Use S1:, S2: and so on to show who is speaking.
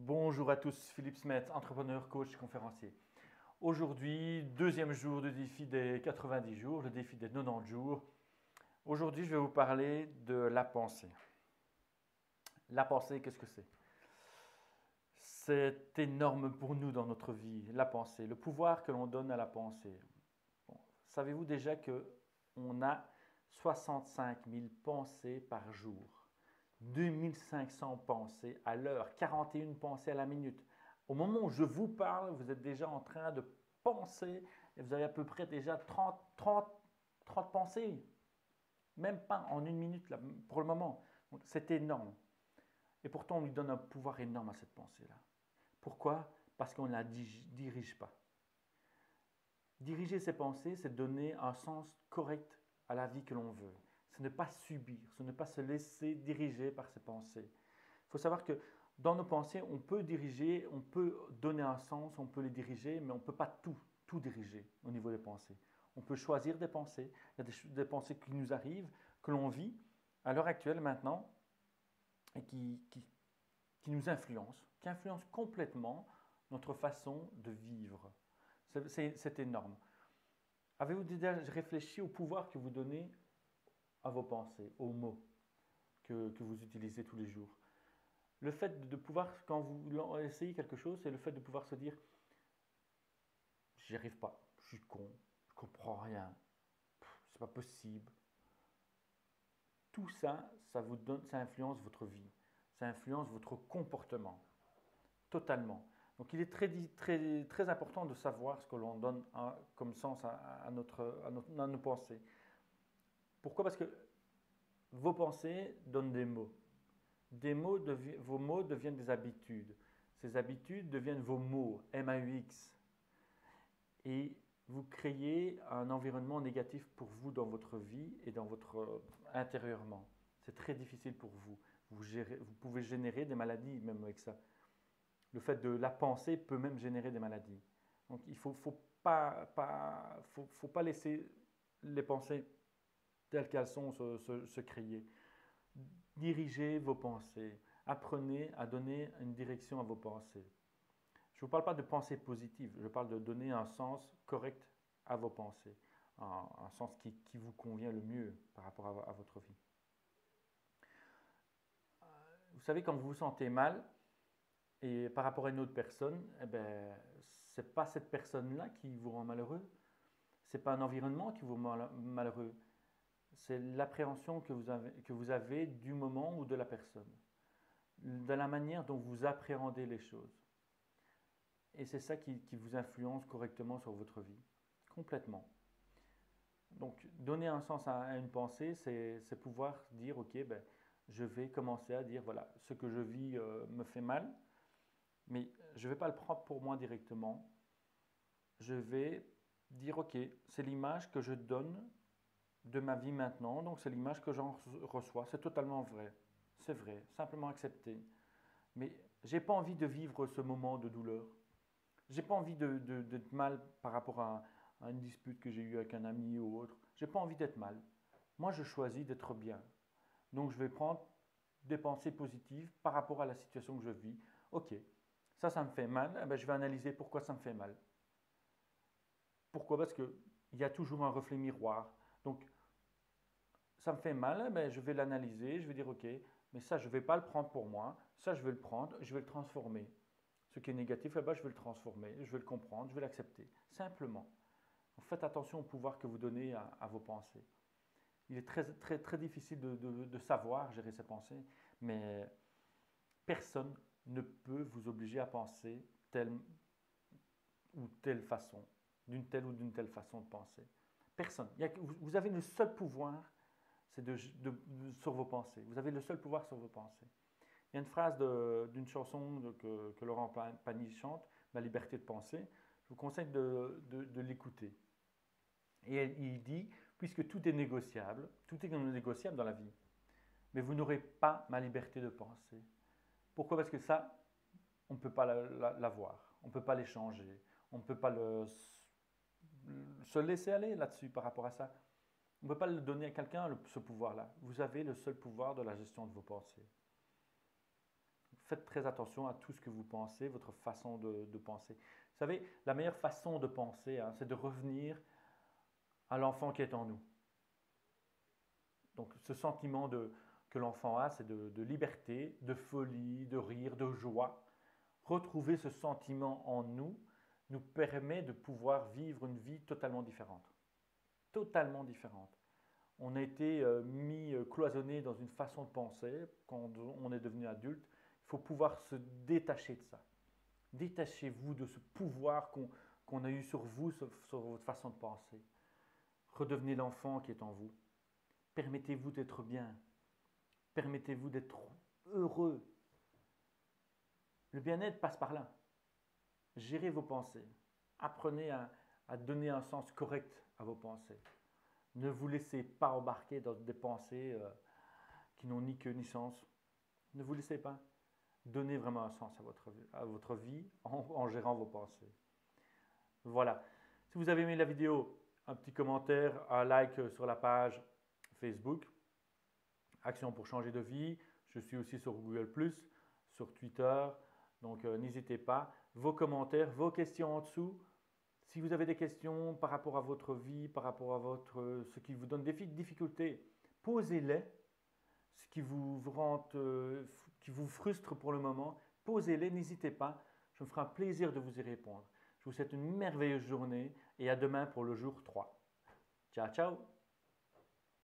S1: Bonjour à tous, Philippe Smet, entrepreneur, coach, conférencier. Aujourd'hui, deuxième jour du défi des 90 jours, le défi des 90 jours. Aujourd'hui, je vais vous parler de la pensée. La pensée, qu'est-ce que c'est? C'est énorme pour nous dans notre vie, la pensée, le pouvoir que l'on donne à la pensée. Bon, savez-vous déjà qu'on a 65 000 pensées par jour, 2500 pensées à l'heure, 41 pensées à la minute. Au moment où je vous parle, vous êtes déjà en train de penser et vous avez à peu près déjà 30 pensées, même pas en une minute là, pour le moment. C'est énorme. Et pourtant, on lui donne un pouvoir énorme à cette pensée-là. Pourquoi? Parce qu'on ne la dirige pas. Diriger ses pensées, c'est donner un sens correct à la vie que l'on veut. C'est ne pas subir, c'est ne pas se laisser diriger par ses pensées. Il faut savoir que dans nos pensées, on peut diriger, on peut donner un sens, on peut les diriger, mais on ne peut pas tout diriger au niveau des pensées. On peut choisir des pensées. Il y a des pensées qui nous arrivent, que l'on vit à l'heure actuelle maintenant, et qui nous influencent, qui influencent complètement notre façon de vivre. C'est énorme. Avez-vous déjà réfléchi au pouvoir que vous donnez à vos pensées, aux mots que vous utilisez tous les jours? Le fait de pouvoir, quand vous essayez quelque chose, c'est le fait de pouvoir se dire, j'y arrive pas, je suis con, je comprends rien, c'est pas possible. Tout ça, ça vous donne, ça influence votre vie, ça influence votre comportement, totalement. Donc il est très important de savoir ce que l'on donne comme sens à nos pensées. Pourquoi? Parce que vos pensées donnent des mots. Vos mots deviennent des habitudes. Ces habitudes deviennent vos mots, M-A-U-X. Et vous créez un environnement négatif pour vous dans votre vie et dans votre intérieurement. C'est très difficile pour vous. Vous pouvez générer des maladies même avec ça. Le fait de la pensée peut même générer des maladies. Donc il ne faut pas laisser les pensées telles qu'elles sont se créer. Dirigez vos pensées. Apprenez à donner une direction à vos pensées. Je ne vous parle pas de pensée positive, je parle de donner un sens correct à vos pensées, un sens qui vous convient le mieux par rapport à votre vie. Vous savez, quand vous vous sentez mal, et par rapport à une autre personne, eh ben, ce n'est pas cette personne-là qui vous rend malheureux, ce n'est pas un environnement qui vous rend malheureux, c'est l'appréhension que vous avez du moment ou de la personne, de la manière dont vous appréhendez les choses. Et c'est ça qui vous influence correctement sur votre vie, complètement. Donc, donner un sens à une pensée, c'est pouvoir dire, ok, ben, je vais commencer à dire, voilà, ce que je vis me fait mal, mais je ne vais pas le prendre pour moi directement. Je vais dire, ok, c'est l'image que je donne de ma vie maintenant, donc c'est l'image que j'en reçois. C'est totalement vrai. C'est vrai, simplement accepter. Mais j'ai pas envie de vivre ce moment de douleur. J'ai pas envie d'être mal par rapport à une dispute que j'ai eue avec un ami ou autre. J'ai pas envie d'être mal. Moi, je choisis d'être bien. Donc, je vais prendre des pensées positives par rapport à la situation que je vis. Ok, ça me fait mal. Eh ben, je vais analyser pourquoi ça me fait mal. Pourquoi? Parce qu'il y a toujours un reflet miroir. Donc, ça me fait mal, ben, je vais l'analyser, je vais dire ok, mais ça, je ne vais pas le prendre pour moi. Ça, je vais le prendre, je vais le transformer. Ce qui est négatif, là-bas, je vais le transformer, je vais le comprendre, je vais l'accepter. Simplement. Faites attention au pouvoir que vous donnez à vos pensées. Il est très difficile de savoir gérer ses pensées, mais personne ne peut vous obliger à penser telle ou telle façon, d'une telle façon de penser. Personne. Vous avez le seul pouvoir, c'est sur vos pensées. Vous avez le seul pouvoir sur vos pensées. Il y a une phrase d'une chanson que Laurent Pagny chante, La liberté de penser. Je vous conseille de l'écouter. Et il dit, puisque tout est négociable dans la vie, mais vous n'aurez pas ma liberté de penser. Pourquoi? Parce que ça, on ne peut pas l'avoir, on ne peut pas l'échanger, on ne peut pas se laisser aller là-dessus par rapport à ça. On ne peut pas le donner à quelqu'un, ce pouvoir-là. Vous avez le seul pouvoir de la gestion de vos pensées. faites très attention à tout ce que vous pensez, votre façon de penser. Vous savez, la meilleure façon de penser, hein, c'est de revenir à l'enfant qui est en nous. Donc ce sentiment que l'enfant a, c'est de liberté, de folie, de rire, de joie. Retrouver ce sentiment en nous permet de pouvoir vivre une vie totalement différente. Totalement différente. On a été mis cloisonné dans une façon de penser quand on est devenu adulte. Il faut pouvoir se détacher de ça. Détachez-vous de ce pouvoir qu'on a eu sur vous, sur votre façon de penser. Redevenez l'enfant qui est en vous. Permettez-vous d'être bien. Permettez-vous d'être heureux. Le bien-être passe par là. Gérez vos pensées. Apprenez à donner un sens correct à vos pensées. Ne vous laissez pas embarquer dans des pensées qui n'ont ni queue ni sens. Ne vous laissez pas. Donnez vraiment un sens à votre vie en gérant vos pensées. Voilà. Si vous avez aimé la vidéo, un petit commentaire, un like sur la page Facebook. Action pour changer de vie. Je suis aussi sur Google+, sur Twitter. Donc n'hésitez pas. Vos commentaires, vos questions en dessous. Si vous avez des questions par rapport à votre vie, par rapport à ce qui vous donne des difficultés, posez-les. Ce qui qui vous frustre pour le moment, posez-les, n'hésitez pas. Je me ferai un plaisir de vous y répondre. Je vous souhaite une merveilleuse journée et à demain pour le jour 3. Ciao, ciao!